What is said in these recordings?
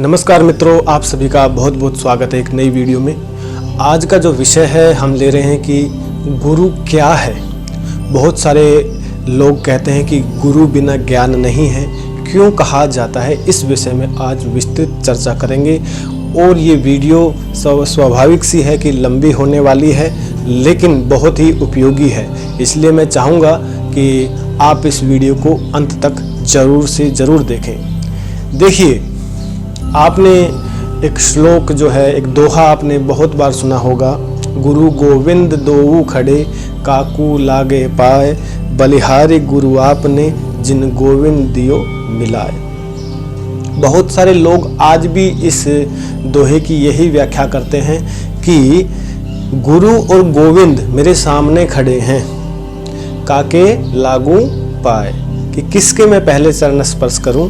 नमस्कार मित्रों, आप सभी का बहुत बहुत स्वागत है एक नई वीडियो में। आज का जो विषय है हम ले रहे हैं कि गुरु क्या है। बहुत सारे लोग कहते हैं कि गुरु बिना ज्ञान नहीं है, क्यों कहा जाता है, इस विषय में आज विस्तृत चर्चा करेंगे। और ये वीडियो स्वाभाविक सी है कि लंबी होने वाली है, लेकिन बहुत ही उपयोगी है। इसलिए मैं चाहूँगा कि आप इस वीडियो को अंत तक ज़रूर से ज़रूर देखें। देखिए, आपने एक श्लोक जो है, एक दोहा आपने बहुत बार सुना होगा, गुरु गोविंद दोऊ खड़े काकू लागे पाए, बलिहारी गुरु आपने जिन गोविंद दियो मिलाए। बहुत सारे लोग आज भी इस दोहे की यही व्याख्या करते हैं कि गुरु और गोविंद मेरे सामने खड़े हैं, काके लागू पाए, कि किसके मैं पहले चरण स्पर्श करूं।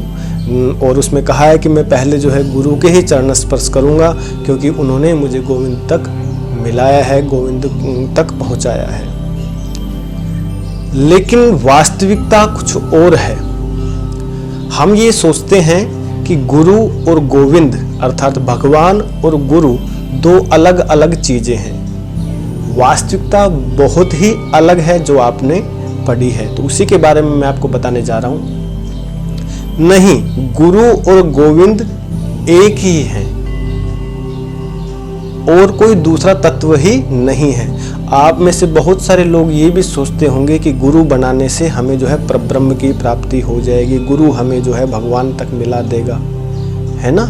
और उसमें कहा है कि मैं पहले जो है गुरु के ही चरण स्पर्श करूंगा, क्योंकि उन्होंने मुझे गोविंद तक मिलाया है, गोविंद तक पहुंचाया है। लेकिन वास्तविकता कुछ और है। हम ये सोचते हैं कि गुरु और गोविंद अर्थात भगवान और गुरु दो अलग अलग चीजें हैं। वास्तविकता बहुत ही अलग है जो आपने पढ़ी है, तो उसी के बारे में मैं आपको बताने जा रहा हूं। नहीं, गुरु और गोविंद एक ही हैं और कोई दूसरा तत्व ही नहीं है। आप में से बहुत सारे लोग ये भी सोचते होंगे कि गुरु बनाने से हमें जो है परब्रह्म की प्राप्ति हो जाएगी, गुरु हमें जो है भगवान तक मिला देगा, है ना।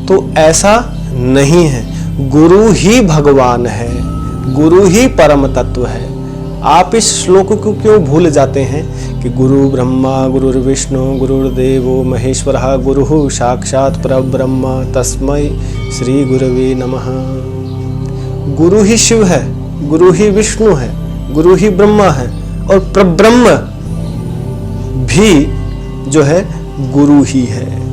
तो ऐसा नहीं है, गुरु ही भगवान है, गुरु ही परम तत्व है। आप इस श्लोक को क्यों भूल जाते हैं कि गुरु ब्रह्मा गुरुर्विष्णु गुरुर्देवो महेश्वरः गुरुः साक्षात् परब्रह्म तस्मै श्री गुरवे नमः। गुरु ही शिव है, गुरु ही विष्णु है, गुरु ही ब्रह्मा है, और परब्रह्म भी जो है गुरु ही है।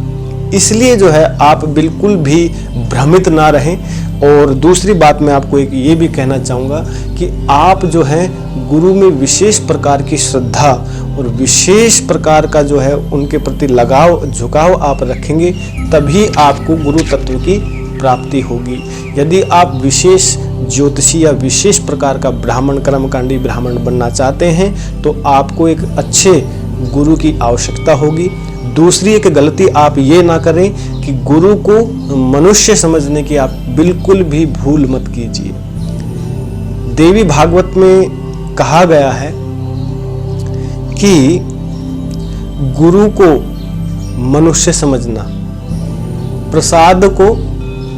इसलिए जो है आप बिल्कुल भी भ्रमित ना रहें। और दूसरी बात मैं आपको एक ये भी कहना चाहूँगा कि आप जो है गुरु में विशेष प्रकार की श्रद्धा और विशेष प्रकार का जो है उनके प्रति लगाव झुकाव आप रखेंगे, तभी आपको गुरु तत्व की प्राप्ति होगी। यदि आप विशेष ज्योतिषी या विशेष प्रकार का ब्राह्मण कर्मकांडी ब्राह्मण बनना चाहते हैं तो आपको एक अच्छे गुरु की आवश्यकता होगी। दूसरी एक गलती आप ये ना करें कि गुरु को मनुष्य समझने की आप बिल्कुल भी भूल मत कीजिए। देवी भागवत में कहा गया है कि गुरु को मनुष्य समझना, प्रसाद को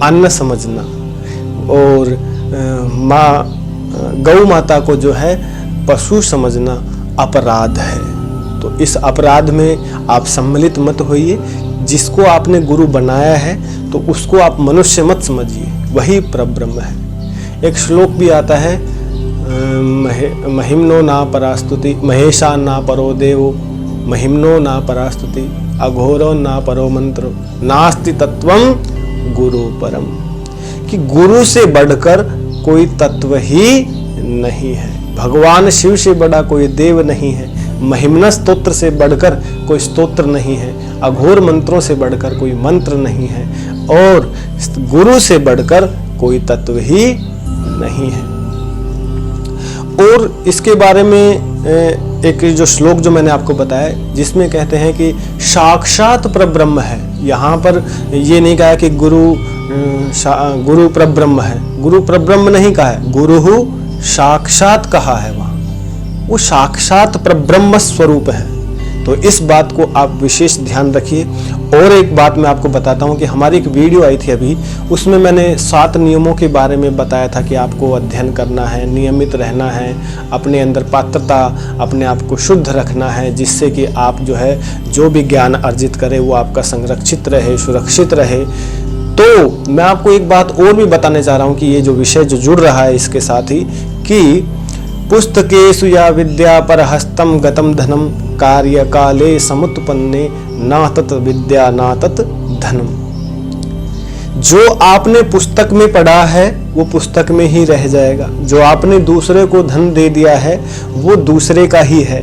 अन्न समझना, और गौ माता को जो है पशु समझना अपराध है। तो इस अपराध में आप सम्मिलित मत होइए। जिसको आपने गुरु बनाया है तो उसको आप मनुष्य मत समझिए, वही परब्रह्म है। एक श्लोक भी आता है, महिम्नो ना परास्तुति महेशा ना परो देवो, महिम्नो ना परास्तुति अघोरो ना परो मंत्रो, नास्ति तत्वं गुरु परम, कि गुरु से बढ़कर कोई तत्व ही नहीं है। भगवान शिव से बड़ा कोई देव नहीं है, महिम्न स्तोत्र से बढ़कर कोई स्तोत्र नहीं है, अघोर मंत्रों से बढ़कर कोई मंत्र नहीं है, और गुरु से बढ़कर कोई तत्व ही नहीं है। और इसके बारे में एक जो श्लोक जो मैंने आपको बताया, जिसमें कहते हैं कि साक्षात परब्रह्म है। यहाँ पर ये नहीं कहा कि गुरु परब्रह्म है, गुरु परब्रह्म नहीं कहा है, गुरु साक्षात कहा है। वहाँ वो साक्षात परब्रह्म स्वरूप है। तो इस बात को आप विशेष ध्यान रखिए। और एक बात मैं आपको बताता हूँ कि हमारी एक वीडियो आई थी अभी, उसमें मैंने 7 नियमों के बारे में बताया था कि आपको अध्ययन करना है, नियमित रहना है, अपने अंदर पात्रता, अपने आप को शुद्ध रखना है, जिससे कि आप जो है जो भी ज्ञान अर्जित करें वो आपका संरक्षित रहे, सुरक्षित रहे। तो मैं आपको एक बात और भी बताने जा रहा हूँ कि ये जो विषय जो जुड़ रहा है इसके साथ ही, कि पुस्तकेषु या विद्या पर हस्तम गतम धनम कार्य काले समुत्पन्ने ना तत् विद्या ना तत् धनम। जो आपने पुस्तक में पढ़ा है वो पुस्तक में ही रह जाएगा, जो आपने दूसरे को धन दे दिया है वो दूसरे का ही है।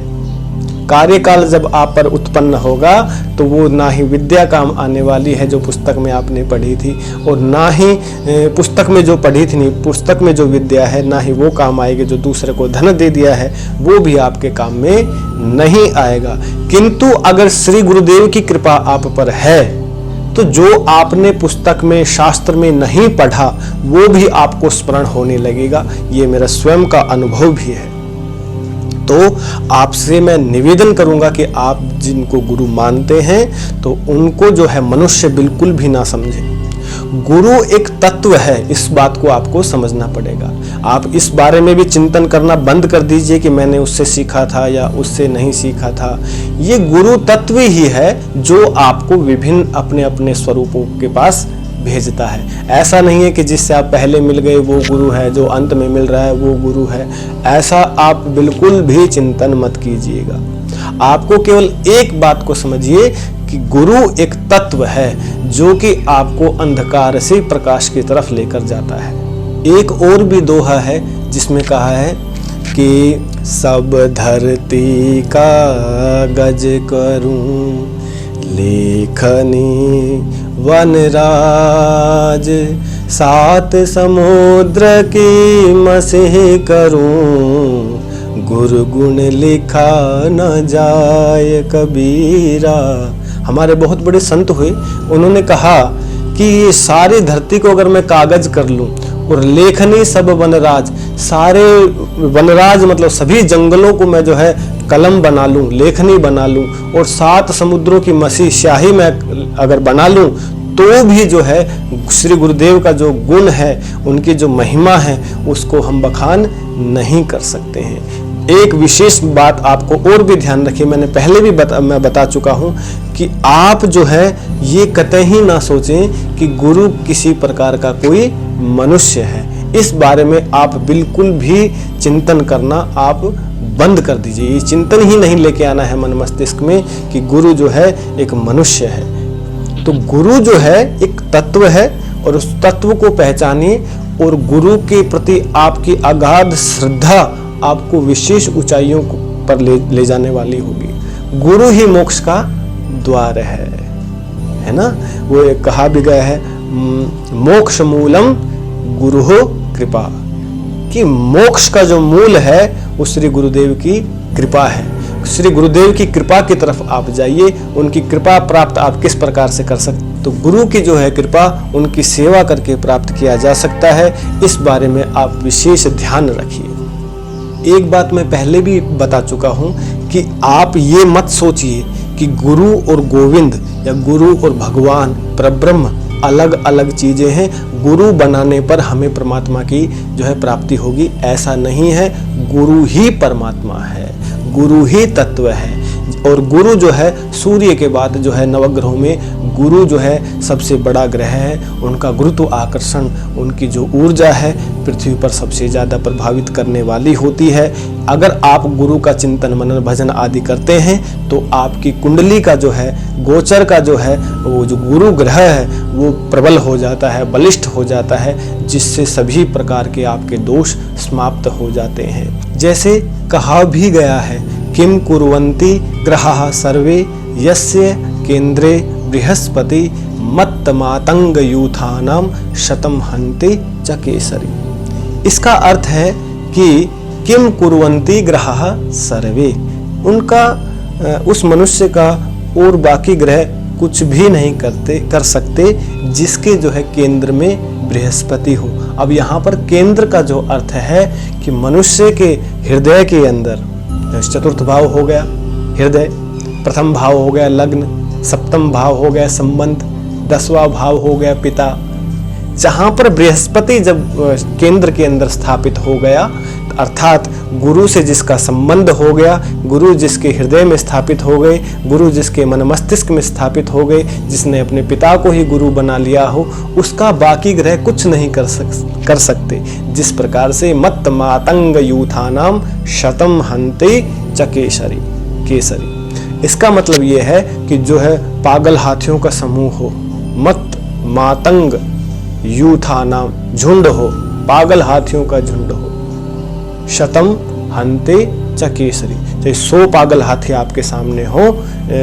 कार्यकाल जब आप पर उत्पन्न होगा तो वो ना ही विद्या काम आने वाली है जो पुस्तक में आपने पढ़ी थी, और ना ही पुस्तक में जो पढ़ी थी, नहीं पुस्तक में जो विद्या है ना ही वो काम आएगी। जो दूसरे को धन दे दिया है वो भी आपके काम में नहीं आएगा। किंतु अगर श्री गुरुदेव की कृपा आप पर है तो जो आपने पुस्तक में शास्त्र में नहीं पढ़ा वो भी आपको स्मरण होने लगेगा। ये मेरा स्वयं का अनुभव भी है। तो आपसे मैं निवेदन करूंगा कि आप जिनको गुरु मानते हैं तो उनको जो है मनुष्य बिल्कुल भी ना समझे। गुरु एक तत्व है, इस बात को आपको समझना पड़ेगा। आप इस बारे में भी चिंतन करना बंद कर दीजिए कि मैंने उससे सीखा था या उससे नहीं सीखा था। ये गुरु तत्व ही है जो आपको विभिन्न अपने अपने स्वरूपों के पास भेजता है। ऐसा नहीं है कि जिससे आप पहले मिल गए वो गुरु है, जो अंत में मिल रहा है वो गुरु है। ऐसा आप बिल्कुल भी चिंतन मत कीजिएगा। आपको केवल एक बात को समझिए कि गुरु एक तत्व है जो कि आपको अंधकार से प्रकाश की तरफ लेकर जाता है। एक और भी दोहा है जिसमें कहा है कि सब धरती का गज करूं लेखनी वनराज, सात समुद्र की मसीह करूं गुरु गुण लिखा न जाए कबीरा। हमारे बहुत बड़े संत हुए, उन्होंने कहा कि ये सारी धरती को अगर मैं कागज कर लूं और लेखनी सब वनराज, सारे वनराज मतलब सभी जंगलों को मैं जो है कलम बना लूं, लेखनी बना लूं, और सात समुद्रों की मसी स्याही मैं अगर बना लूं तो भी जो है श्री गुरुदेव का जो गुण है, उनकी जो महिमा है, उसको हम बखान नहीं कर सकते हैं। एक विशेष बात आपको और भी ध्यान रखिए, मैंने पहले भी मैं बता चुका हूं कि आप जो है ये कतई ना सोचें कि गुरु किसी प्रकार का कोई मनुष्य है। इस बारे में आप बिल्कुल भी चिंतन करना आप बंद कर दीजिए। ये चिंतन ही नहीं लेके आना है मन मस्तिष्क में कि गुरु जो है एक मनुष्य है। तो गुरु जो है एक तत्व है और उस तत्व को पहचानिए, और गुरु के प्रति आपकी अगाध श्रद्धा आपको विशेष ऊंचाइयों पर ले जाने वाली होगी। गुरु ही मोक्ष का द्वार है ना। वो एक कहा भी गया है, मोक्ष मूलम गुरु कृपा, कि मोक्ष का जो मूल है वो श्री गुरुदेव की कृपा है। श्री गुरुदेव की कृपा की तरफ आप जाइए। उनकी कृपा प्राप्त आप किस प्रकार से कर सकते, तो गुरु की जो है कृपा उनकी सेवा करके प्राप्त किया जा सकता है। इस बारे में आप विशेष ध्यान रखिए। एक बात मैं पहले भी बता चुका हूं कि आप ये मत सोचिए कि गुरु और गोविंद या गुरु और भगवान परब्रह्म अलग अलग चीजें हैं। गुरु बनाने पर हमें परमात्मा की जो है प्राप्ति होगी, ऐसा नहीं है। गुरु ही परमात्मा है, गुरु ही तत्व है। और गुरु जो है सूर्य के बाद जो है नवग्रहों में गुरु जो है सबसे बड़ा ग्रह है। उनका गुरुत्व आकर्षण, उनकी जो ऊर्जा है पृथ्वी पर सबसे ज़्यादा प्रभावित करने वाली होती है। अगर आप गुरु का चिंतन मनन भजन आदि करते हैं तो आपकी कुंडली का जो है, गोचर का जो है, वो जो गुरु ग्रह है वो प्रबल हो जाता है, बलिष्ठ हो जाता है, जिससे सभी प्रकार के आपके दोष समाप्त हो जाते हैं। जैसे कहा भी गया है, किम कुर्वन्ति ग्रहाः सर्वे यस्य केंद्रे बृहस्पति मत्त मातंग यूथानाम शतम हन्ति च केसरी। इसका अर्थ है कि किम कुर्वन्ति ग्रहाः सर्वे, उनका उस मनुष्य का और बाकी ग्रह कुछ भी नहीं कर सकते जिसके जो है केंद्र में बृहस्पति हो। अब यहाँ पर केंद्र का जो अर्थ है कि मनुष्य के हृदय के अंदर चतुर्थ भाव हो गया हृदय, प्रथम भाव हो गया लग्न, सप्तम भाव हो गया संबंध, 10वां भाव हो गया पिता। जहां पर बृहस्पति जब केंद्र के अंदर स्थापित हो गया, अर्थात गुरु से जिसका संबंध हो गया, गुरु जिसके हृदय में स्थापित हो गए, गुरु जिसके मन मस्तिष्क में स्थापित हो गए, जिसने अपने पिता को ही गुरु बना लिया हो, उसका बाकी ग्रह कुछ नहीं कर सकते। जिस प्रकार से मत्त मातंग यूथानाम शतम हन्ति च केसरी। इसका मतलब ये है कि जो है पागल हाथियों का समूह हो, मत मातंग यूथानाम झुंड हो, पागल हाथियों का झुंड हो, शतम हन्ति चाहे केसरी, चाहे 100 पागल हाथी आपके सामने हो,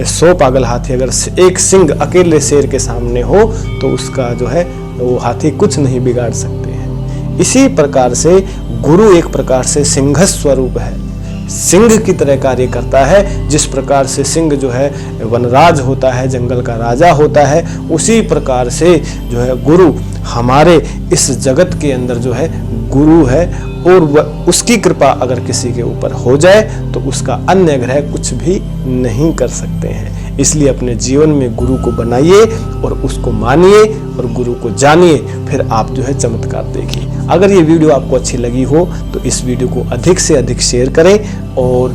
100 पागल हाथी अगर एक सिंह अकेले शेर के सामने हो तो उसका जो है वो हाथी कुछ नहीं बिगाड़ सकते हैं। इसी प्रकार से गुरु एक प्रकार से सिंह स्वरूप है, सिंह की तरह कार्य करता है। जिस प्रकार से सिंह जो है वनराज होता है, जंगल का राजा होता है, उसी प्रकार से जो है गुरु हमारे इस जगत के अंदर जो है गुरु है। और उसकी कृपा अगर किसी के ऊपर हो जाए तो उसका अन्य ग्रह कुछ भी नहीं कर सकते हैं। इसलिए अपने जीवन में गुरु को बनाइए और उसको मानिए और गुरु को जानिए, फिर आप जो है चमत्कार देखिए। अगर ये वीडियो आपको अच्छी लगी हो तो इस वीडियो को अधिक से अधिक शेयर करें और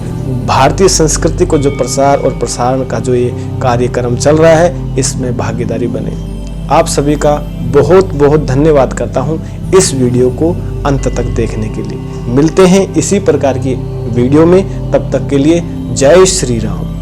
भारतीय संस्कृति को जो प्रसार और प्रसारण का जो ये कार्यक्रम चल रहा है इसमें भागीदारी बने। आप सभी का बहुत बहुत धन्यवाद करता हूँ इस वीडियो को अंत तक देखने के लिए। मिलते हैं इसी प्रकार की वीडियो में, तब तक के लिए जय श्री राम।